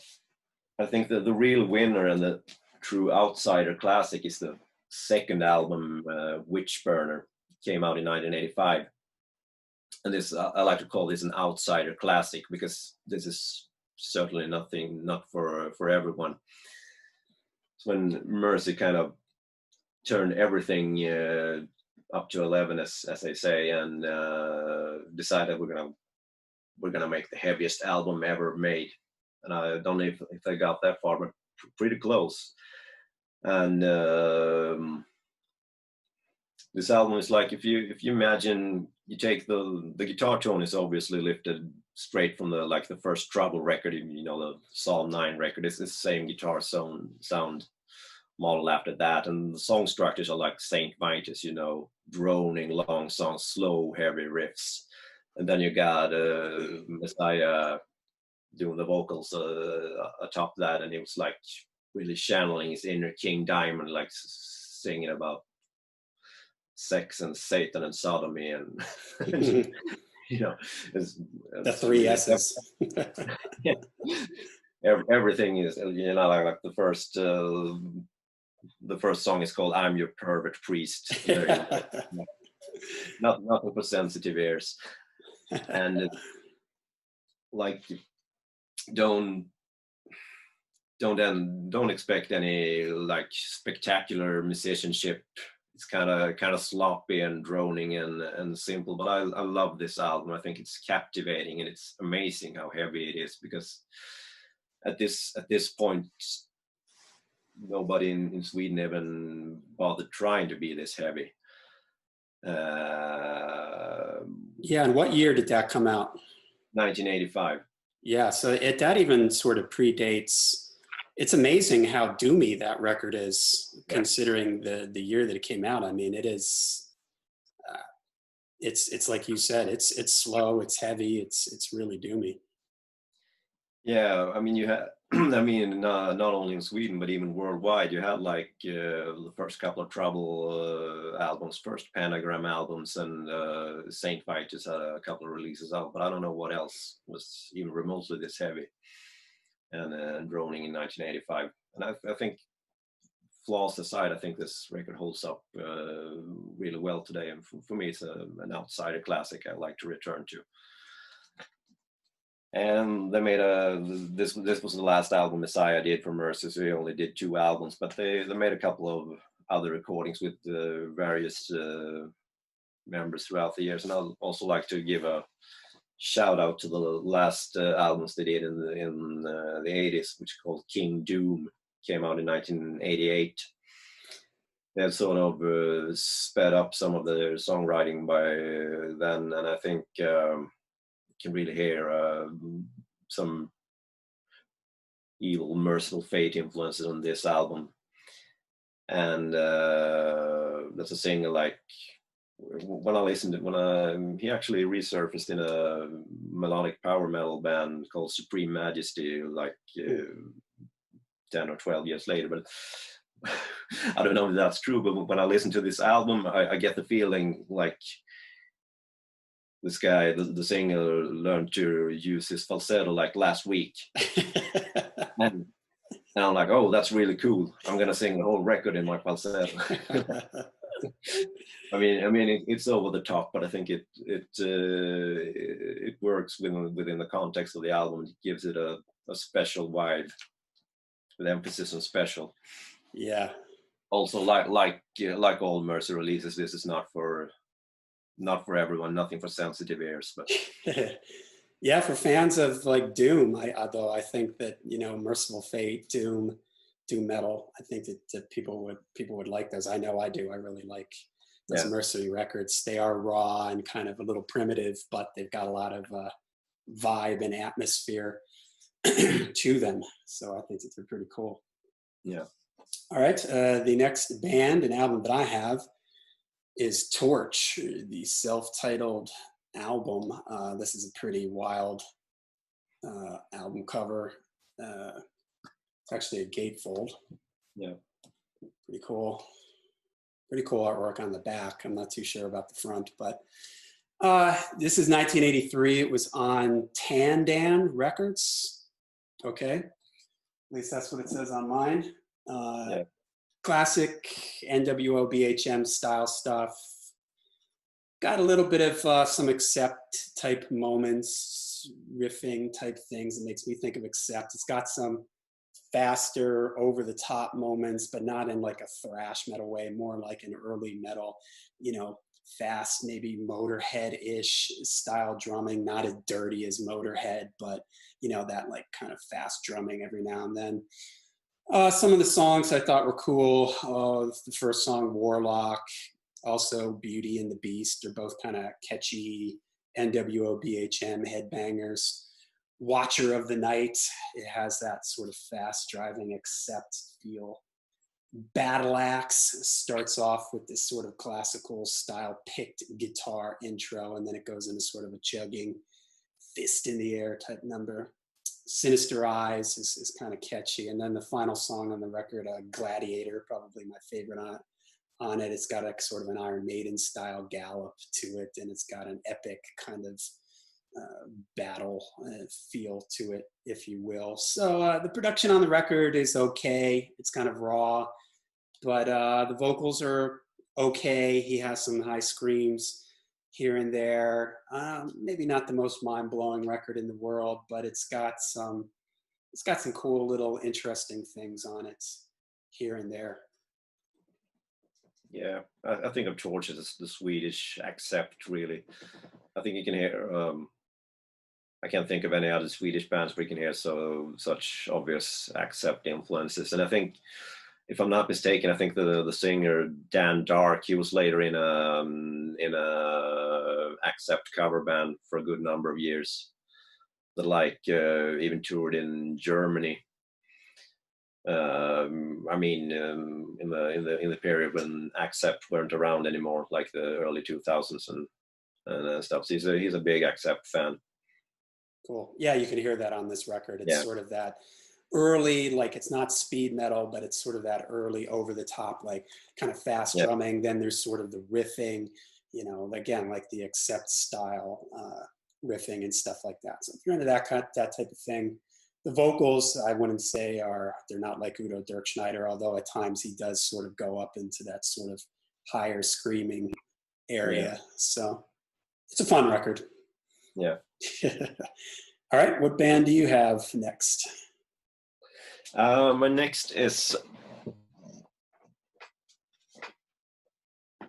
Speaker 2: think that the real winner and the true outsider classic is the second album, Witchburner, came out in 1985. And this, I like to call this an outsider classic, because this is certainly not for everyone. It's when Mercy kind of turned everything up to 11, as they say, and decided we're gonna make the heaviest album ever made. And I don't know if they got that far, but pretty close. And this album is like, if you imagine, you take the guitar tone is obviously lifted straight from the first Trouble record, the Psalm 9 record. It's the same guitar sound model after that, and the song structures are like Saint Vitus, droning long songs, slow heavy riffs, and then you got Messiah doing the vocals atop that, and he was like really channeling his inner King Diamond, like singing about sex and Satan and sodomy and it's
Speaker 1: the three S's.
Speaker 2: Yeah. Everything is like the first song is called "I'm Your Pervert Priest." Nothing for sensitive ears, and like don't expect any like spectacular musicianship. It's kind of sloppy and droning and simple, but I love this album. I think it's captivating, and it's amazing how heavy it is, because at this point, nobody in Sweden even bothered trying to be this heavy.
Speaker 1: Yeah, and what year did that come out?
Speaker 2: 1985.
Speaker 1: Yeah, so that even sort of predates. It's amazing how doomy that record is, considering the year that it came out. I mean, it is. It's like you said. It's slow. It's heavy. It's really doomy.
Speaker 2: Yeah, I mean, you had, I mean, not only in Sweden, but even worldwide, you had like the first couple of Trouble albums, first Pentagram albums, and Saint Fight just had a couple of releases out, but I don't know what else was even remotely this heavy and droning in 1985. And I think, flaws aside, I think this record holds up really well today. And for me, it's an outsider classic I like to return to. And they made this was the last album Messiah did for Mercy, so he only did 2 albums, but they made a couple of other recordings with various members throughout the years. And I'd also like to give a shout out to the last albums they did in the 80s, which is called King Doom, came out in 1988. They had sort of sped up some of their songwriting by then, and I think can really hear some Evil Merciful Fate influences on this album. And that's a single like, when I listened to he actually resurfaced in a melodic power metal band called Supreme Majesty like 10 or 12 years later, but I don't know if that's true, but when I listen to this album, I get the feeling like this guy, the singer, learned to use his falsetto like last week. and I'm like, oh, that's really cool. I'm gonna sing the whole record in my falsetto. I mean, it's over the top, but I think it works within the context of the album. It gives it a special vibe, with emphasis on special.
Speaker 1: Yeah.
Speaker 2: Also, like all Mercy releases, this is not for everyone, nothing for sensitive ears, but
Speaker 1: yeah, for fans of like Doom, although I think that, you know, Merciful Fate, Doom metal, I think that people would like those. I know I do. I really like those Mercy records. They are raw and kind of a little primitive, but they've got a lot of vibe and atmosphere to them. So I think that they're pretty cool.
Speaker 2: Yeah.
Speaker 1: All right. The next band and album that I have is Torch, the self-titled album. This is a pretty wild album cover. It's actually a gatefold.
Speaker 2: Yeah.
Speaker 1: Pretty cool. Pretty cool artwork on the back. I'm not too sure about the front, but this is 1983. It was on Tandan Records. Okay. At least that's what it says on mine. Classic NWO BHM style stuff. Got a little bit of some Accept type moments, riffing type things. It makes me think of Accept. It's got some faster, over the top moments, but not in like a thrash metal way, more like an early metal, you know, fast, maybe Motorhead-ish style drumming, not as dirty as Motorhead, but, you know, that like kind of fast drumming every now and then. Some of the songs I thought were cool. The first song, Warlock, also Beauty and the Beast, are both kind of catchy NWO BHM headbangers. Watcher of the Night, it has that sort of fast driving Accept feel. Battle Axe starts off with this sort of classical style picked guitar intro, and then it goes into sort of a chugging fist in the air type number. Sinister Eyes is kind of catchy. And then the final song on the record, Gladiator, probably my favorite on it. It's got a sort of an Iron Maiden style gallop to it, and it's got an epic kind of battle feel to it, if you will. So the production on the record is okay. It's kind of raw, but the vocals are okay. He has some high screams here and there. Maybe not the most mind-blowing record in the world, but it's got some cool little interesting things on it here and there.
Speaker 2: Yeah, I think of Torch as the Swedish Accept, really. I think you can hear I can't think of any other Swedish bands we can hear such obvious Accept influences. And I think, if I'm not mistaken, I think the singer Dan Dark, he was later in a Accept cover band for a good number of years. That even toured in Germany. I mean, in the period when Accept weren't around anymore, like the early 2000s and stuff. So he's a big Accept fan.
Speaker 1: Cool. Yeah, you can hear that on this record. It's
Speaker 2: Yeah.
Speaker 1: sort of that early, like it's not speed metal, but it's sort of that early over the top, like kind of fast
Speaker 2: Yeah.
Speaker 1: drumming. Then there's sort of the riffing, you know, again, like the Accept style riffing and stuff like that. So if you're into that type of thing, the vocals, I wouldn't say they're not like Udo Dirkschneider, although at times he does sort of go up into that sort of higher screaming area.
Speaker 2: Yeah.
Speaker 1: So it's a fun record.
Speaker 2: Yeah.
Speaker 1: All right, what band do you have next?
Speaker 2: My next is I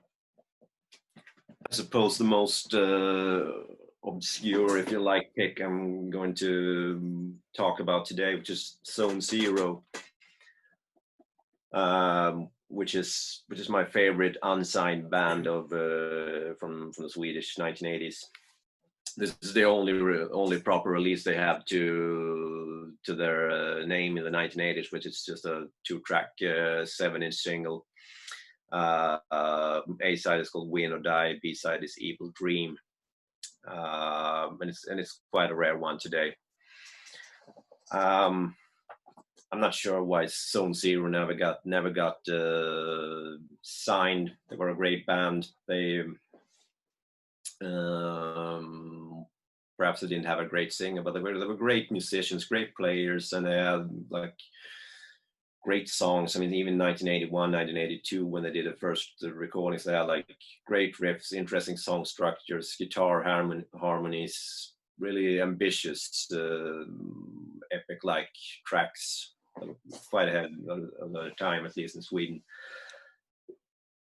Speaker 2: suppose the most obscure, if you like, pick I'm going to talk about today, which is Zone Zero, which is my favorite unsigned band of from the Swedish 1980s. This is the only proper release they have to their name in the 1980s, which is just a 2-track 7-inch single. A side is called Win or Die, B side is Evil Dream, and it's quite a rare one today. I'm not sure why Zone Zero never got signed. They were a great band. They perhaps they didn't have a great singer, but they were great musicians, great players, and they had like great songs. I mean, even 1981, 1982, when they did the recordings, they had like great riffs, interesting song structures, guitar harmonies, really ambitious, epic-like tracks, quite ahead of their time, at least in Sweden.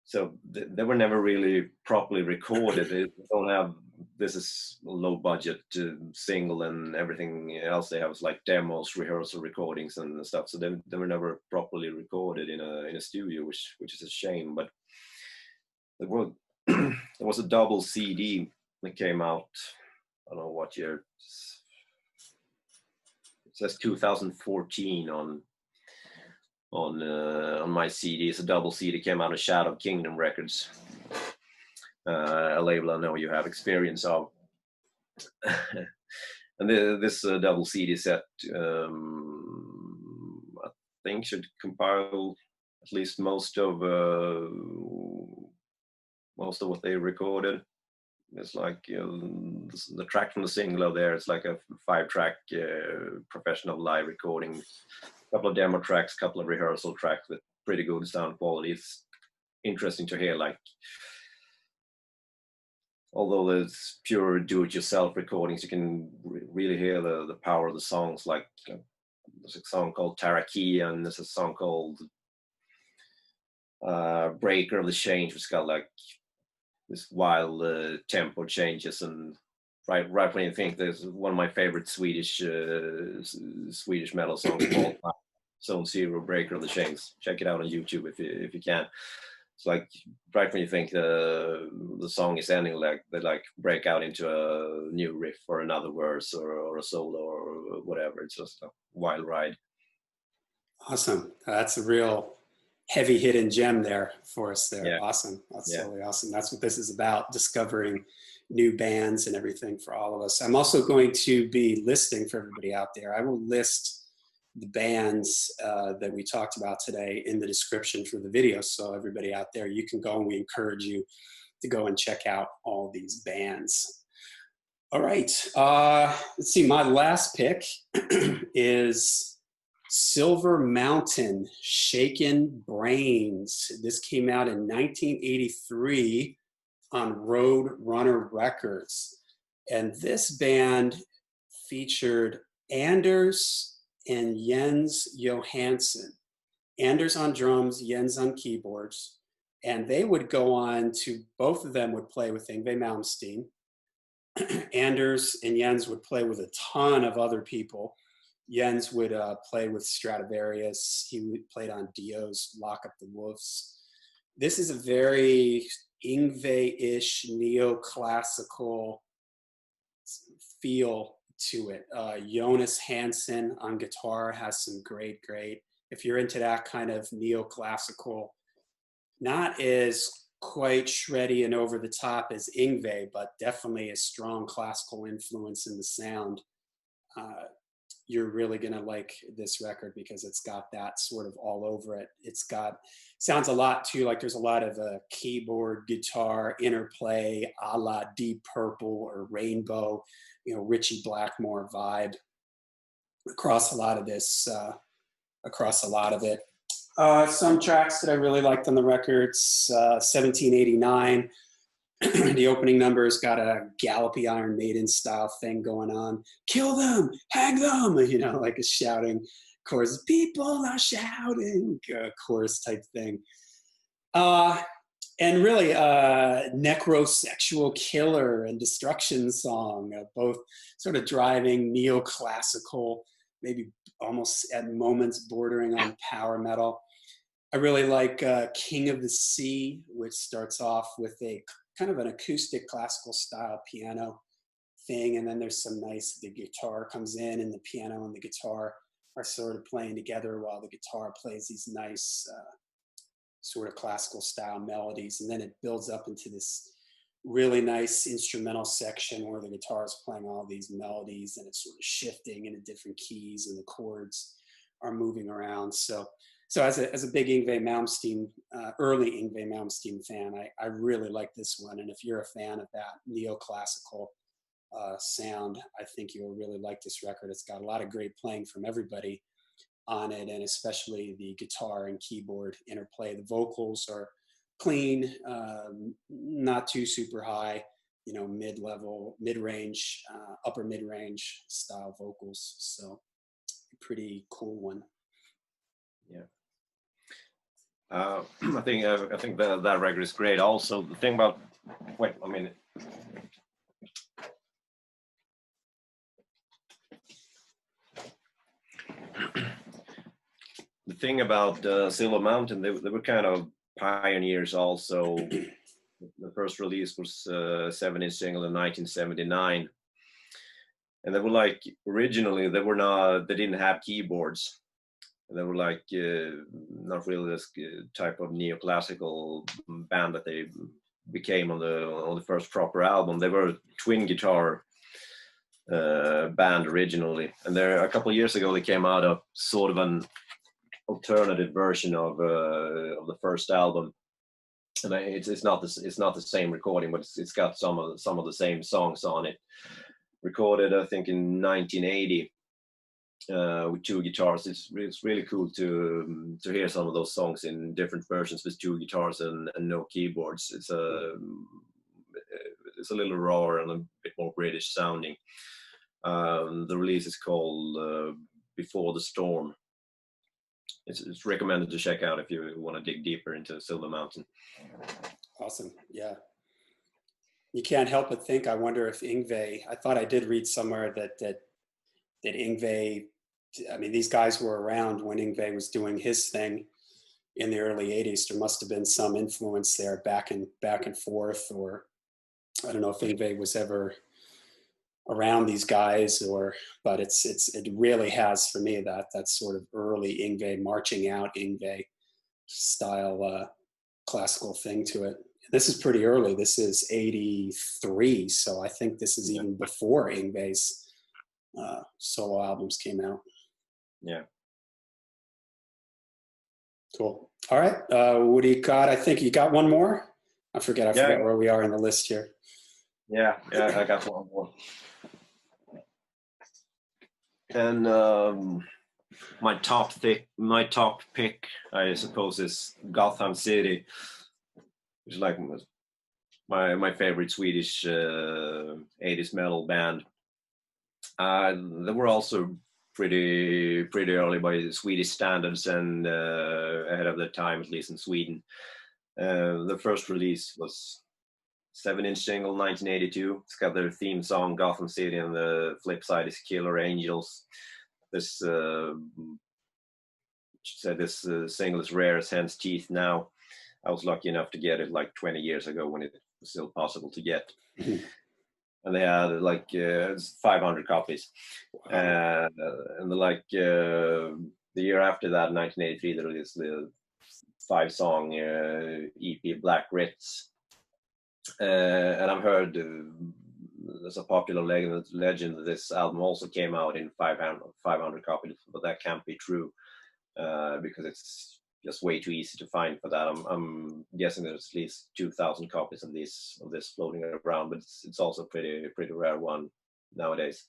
Speaker 2: So they were never really properly recorded. They don't have, this is a low budget single, and everything else they have is like demos, rehearsal recordings and stuff. So they were never properly recorded in a studio, which is a shame. But there was a double CD that came out, I don't know what year. It says 2014 on my CD. It's a double CD, came out of Shadow Kingdom Records, a label I know you have experience of. And this double CD set, I think, should compile at least most of what they recorded. It's like the track from the single there. It's like a 5-track professional live recording. Couple of demo tracks, couple of rehearsal tracks with pretty good sound quality. It's interesting to hear, like, although it's pure do-it-yourself recordings, you can really hear the power of the songs. Like there's a song called Tarakia, and there's a song called Breaker of the Change, which got like this wild tempo changes, and right when you think there's one of my favorite Swedish metal songs called Zone Zero, Breaker of the Chains. Check it out on YouTube if you can. It's like right when you think the song is ending, like they like break out into a new riff or another verse or a solo or whatever. It's just a wild ride.
Speaker 1: Awesome. That's a real heavy hidden gem there for us there.
Speaker 2: Yeah.
Speaker 1: Awesome. That's totally awesome. That's what this is about, discovering new bands and everything for all of us. I'm also going to be listing for everybody out there. I will list the bands that we talked about today in the description for the video. So everybody out there, you can go, and we encourage you to go and check out all these bands. All right. Let's see. My last pick is Silver Mountain, Shakin Brains. This came out in 1983 on Road Runner Records. And this band featured Anders and Jens Johansson. Anders on drums, Jens on keyboards. And they would go on to, both of them would play with Yngwie Malmsteen. Anders and Jens would play with a ton of other people. Jens would play with Stradivarius. He played on Dio's Lock Up the Wolves. This is a very Yngwie-ish neoclassical feel to it. Jonas Hansen on guitar has some great, if you're into that kind of neoclassical, not as quite shreddy and over the top as Yngwie, but definitely a strong classical influence in the sound. You're really gonna like this record because it's got that sort of all over it. Sounds a lot too like there's a lot of keyboard guitar interplay a la Deep Purple or Rainbow, Ritchie Blackmore vibe across a lot of this, across a lot of it. Some tracks that I really liked on the records, 1789. The opening number's got a gallopy Iron Maiden style thing going on. Kill them, hang them, like a shouting chorus. People are shouting, chorus type thing. And really, necrosexual killer and destruction song, both sort of driving neoclassical, maybe almost at moments bordering on power metal. I really like King of the Sea, which starts off with a kind of an acoustic classical style piano thing. And then there's the guitar comes in and the piano and the guitar are sort of playing together while the guitar plays these nice sort of classical style melodies. And then it builds up into this really nice instrumental section where the guitar is playing all these melodies and it's sort of shifting into different keys and the chords are moving around. So as a big Yngwie Malmsteen, early Yngwie Malmsteen fan, I really like this one. And if you're a fan of that neoclassical sound, I think you'll really like this record. It's got a lot of great playing from everybody on it, and especially the guitar and keyboard interplay. The vocals are clean, not too super high, mid-level, mid-range, upper mid-range style vocals. So pretty cool one.
Speaker 2: Yeah. I think that record is great. Also, the thing about the thing about Silver Mountain, they were kind of pioneers. Also, the first release was 7-inch single in 1979, and they were originally they didn't have keyboards. They were not really this type of neoclassical band that they became on the first proper album. They were a twin guitar band originally, and a couple of years ago they came out of sort of an alternative version of the first album, and it's not the same recording, but it's got some of the same songs on it. Recorded I think in 1980. With two guitars. It's really cool to hear some of those songs in different versions with two guitars and no keyboards. It's a little rawer and a bit more British sounding. The release is called Before the Storm. It's recommended to check out if you want to dig deeper into Silver Mountain.
Speaker 1: Awesome. Yeah. You can't help but think, I wonder if Yngwie, I thought I did read somewhere that Yngwie, these guys were around when Yngwie was doing his thing in the early 80s. There must have been some influence there back and forth, or I don't know if Yngwie was ever around these guys, but it really has for me that sort of early Yngwie, marching out Yngwie style classical thing to it. This is pretty early. This is 83, so I think this is even before Yngwie's solo albums came out.
Speaker 2: Yeah.
Speaker 1: Cool. All right. What do you got? I think you got one more. I forget where we are in the list here.
Speaker 2: Yeah, I got one more. And my top pick, I suppose, is Gotham City, which is my favorite Swedish 80s metal band. They were also pretty early by Swedish standards and ahead of their time, at least in Sweden. The first release was 7-inch single, 1982. It's got their theme song, Gotham City, and the flip side is Killer Angels. This single is rare as hen's teeth now. I was lucky enough to get it like 20 years ago when it was still possible to get. And they had like 500 copies. Wow. And the year after that, 1983, they released the 5-song EP Black Ritz. And I've heard there's a popular legend that this album also came out in 500 copies, but that can't be true because it's just way too easy to find for that. I'm guessing there's at least 2,000 copies of this floating around, but it's also a pretty rare one nowadays.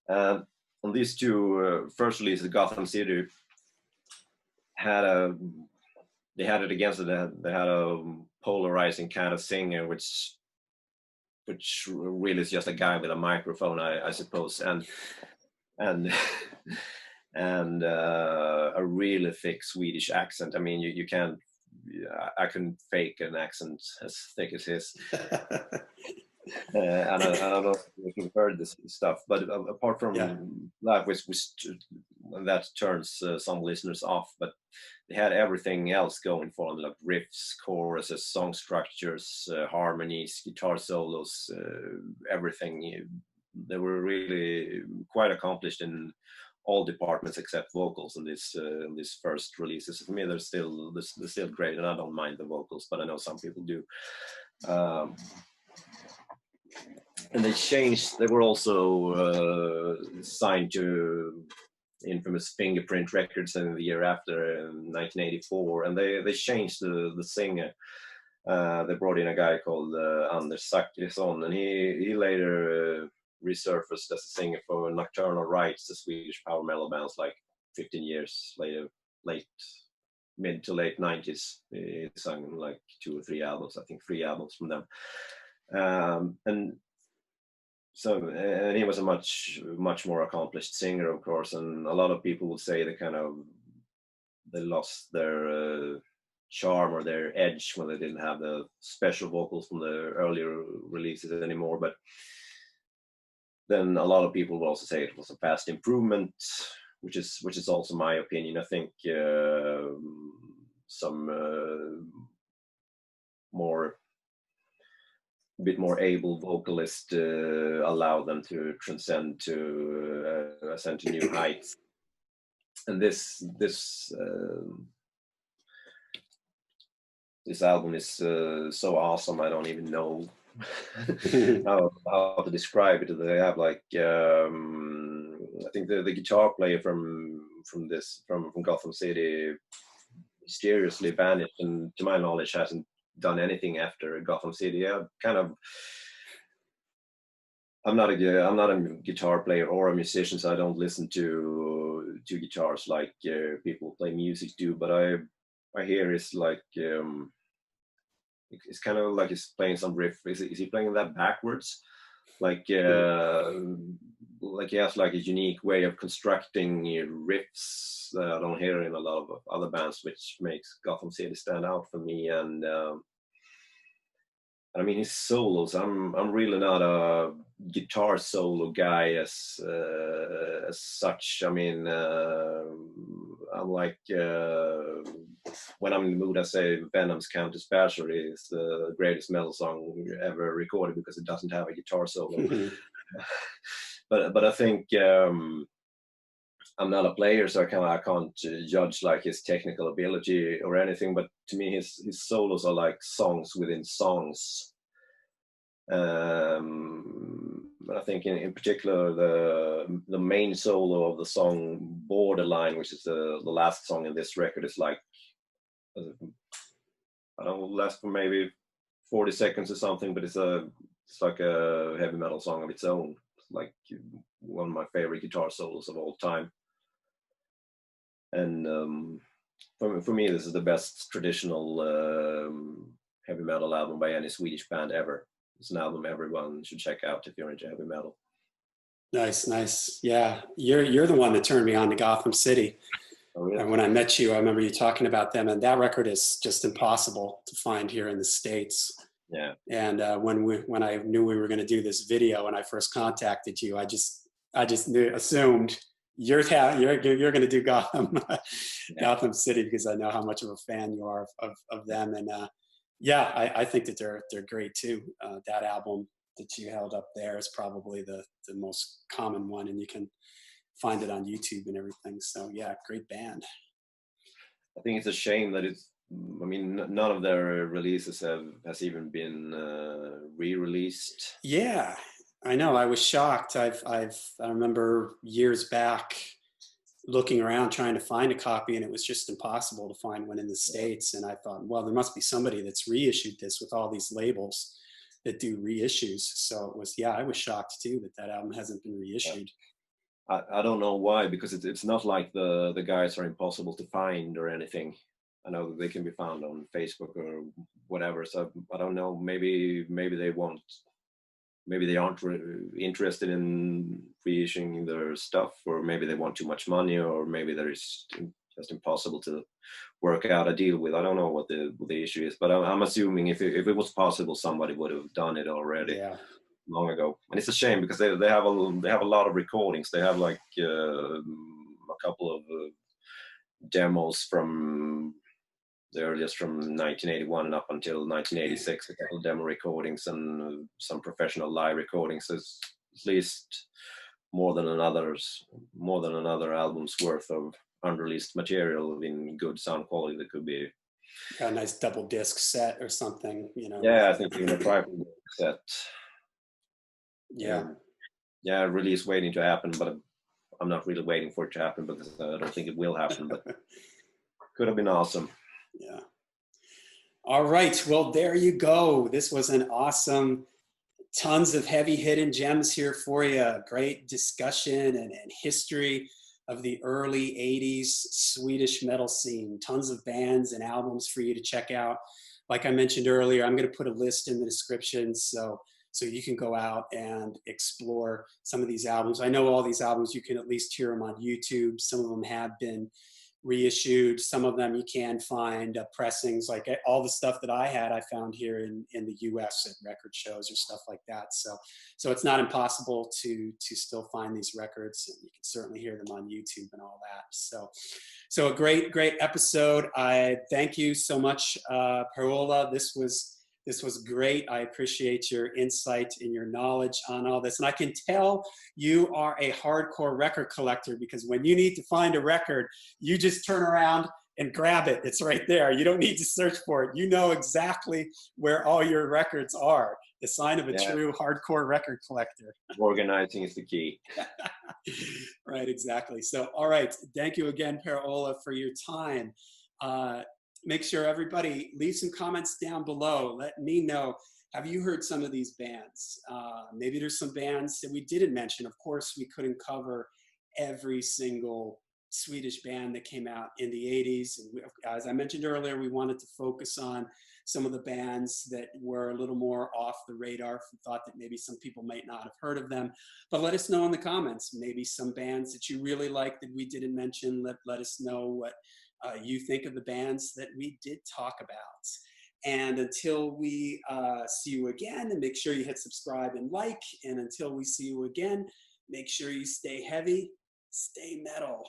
Speaker 2: On these two first releases, Gotham City had it against it. They had a polarizing kind of singer, which really is just a guy with a microphone, I suppose, and a really thick Swedish accent. I mean, you can't. I couldn't fake an accent as thick as his. And I don't know if you've heard this stuff, but apart from that, which that turns some listeners off, but they had everything else going for them, like riffs, choruses, song structures, harmonies, guitar solos, everything. They were really quite accomplished in all departments except vocals in these first releases. For me, they're still great, and I don't mind the vocals, but I know some people do. And they changed. They were also signed to infamous Fingerprint Records in the year after, in 1984, and they changed the singer. They brought in a guy called Anders Zachrisson, and he later resurfaced as a singer for Nocturnal Rites, the Swedish power metal bands, like 15 years later, mid to late 90s. He sung like 2 or 3 albums, I think 3 albums from them. And he was a much more accomplished singer, of course, and a lot of people would say they lost their charm or their edge when they didn't have the special vocals from the earlier releases anymore. But then a lot of people will also say it was a past improvement, which is also my opinion. I think some a bit more able vocalist allow them to transcend to ascend to new heights. And this album is so awesome. I don't even know how to describe it. They have like I think the guitar player from Gotham City mysteriously vanished, and to my knowledge hasn't done anything after Gotham City. I'm not a guitar player or a musician, so I don't listen to guitars like people play music do. But I hear it's like it's kind of like he's playing some riff. Is he playing that backwards? Like he has like a unique way of constructing riffs that I don't hear in a lot of other bands, which makes Gotham City stand out for me. And I mean, his solos. I'm really not a guitar solo guy as such. I mean, I'm like when I'm in the mood, I say Venom's Countess Passion is the greatest metal song ever recorded because it doesn't have a guitar solo. But I think I'm not a player, so I can't judge like his technical ability or anything. But to me, his solos are like songs within songs. But I think in particular the main solo of the song Borderline, which is the last song in this record, is like I don't know, lasts for maybe 40 seconds or something, but it's like a heavy metal song of its own. It's like one of my favorite guitar solos of all time. And for me, this is the best traditional heavy metal album by any Swedish band ever. It's an album everyone should check out if you're into heavy metal.
Speaker 1: Nice. Yeah, you're the one that turned me on to Gotham City. Oh, really? And when I met you, I remember you talking about them, and that record is just impossible to find here in the States.
Speaker 2: Yeah.
Speaker 1: And when I knew we were going to do this video, and I first contacted you, I just assumed you're going to do Gotham,
Speaker 2: Yeah.
Speaker 1: Gotham City, because I know how much of a fan you are of them. And yeah, I think that they're great too. That album that you held up there is probably the most common one, and you can find it on YouTube and everything. So yeah, great band.
Speaker 2: I think it's a shame that I mean, none of their releases has even been re-released.
Speaker 1: Yeah, I know. I was shocked. I remember years back looking around trying to find a copy, and it was just impossible to find one in the States. And I thought, well, there must be somebody that's reissued this with all these labels that do reissues. So it was, yeah, I was shocked too that album hasn't been reissued.
Speaker 2: I don't know why, because it's not like the guys are impossible to find or anything. I know that they can be found on Facebook or whatever. So I don't know. Maybe they won't. Maybe they aren't interested in reissuing their stuff, or maybe they want too much money, or maybe there is just impossible to work out a deal with. I don't know what the issue is, but I'm assuming if it was possible, somebody would have done it already.
Speaker 1: Yeah.
Speaker 2: Long ago. And it's a shame because they have a lot of recordings. They have like a couple of demos from the earliest from 1981 and up until 1986, a couple of demo recordings and some professional live recordings. So it's at least more than another album's worth of unreleased material in good sound quality that could be
Speaker 1: a nice double disc set or something, you know.
Speaker 2: Yeah, I think even a triple set.
Speaker 1: Yeah.
Speaker 2: Yeah, release waiting to happen, but I'm not really waiting for it to happen because I don't think it will happen, but could have been awesome.
Speaker 1: Yeah. All right. Well, there you go. This was an awesome, tons of heavy hidden gems here for you. Great discussion and history of the early 80s Swedish metal scene. Tons of bands and albums for you to check out. Like I mentioned earlier, I'm going to put a list in the description so you can go out and explore some of these albums. I know all these albums, you can at least hear them on YouTube. Some of them have been reissued. Some of them you can find pressings, like all the stuff that I had, I found here in the US at record shows or stuff like that. So it's not impossible to still find these records, and you can certainly hear them on YouTube and all that. So a great episode. I thank you so much, Per-Ola. This was great. I appreciate your insight and your knowledge on all this. And I can tell you are a hardcore record collector, because when you need to find a record, you just turn around and grab it. It's right there. You don't need to search for it. You know exactly where all your records are. The sign of a true hardcore record collector.
Speaker 2: Organizing is the key.
Speaker 1: Right, exactly. So, all right. Thank you again, Per-Ola, for your time. Make sure everybody leave some comments down below. Let me know, have you heard some of these bands? Maybe there's some bands that we didn't mention. Of course, we couldn't cover every single Swedish band that came out in the 80s. And as I mentioned earlier, we wanted to focus on some of the bands that were a little more off the radar. We thought that maybe some people might not have heard of them. But let us know in the comments, maybe some bands that you really like that we didn't mention. Let us know what you think of the bands that we did talk about. And until we see you again, and make sure you hit subscribe and like. And until we see you again, make sure you stay heavy, stay metal.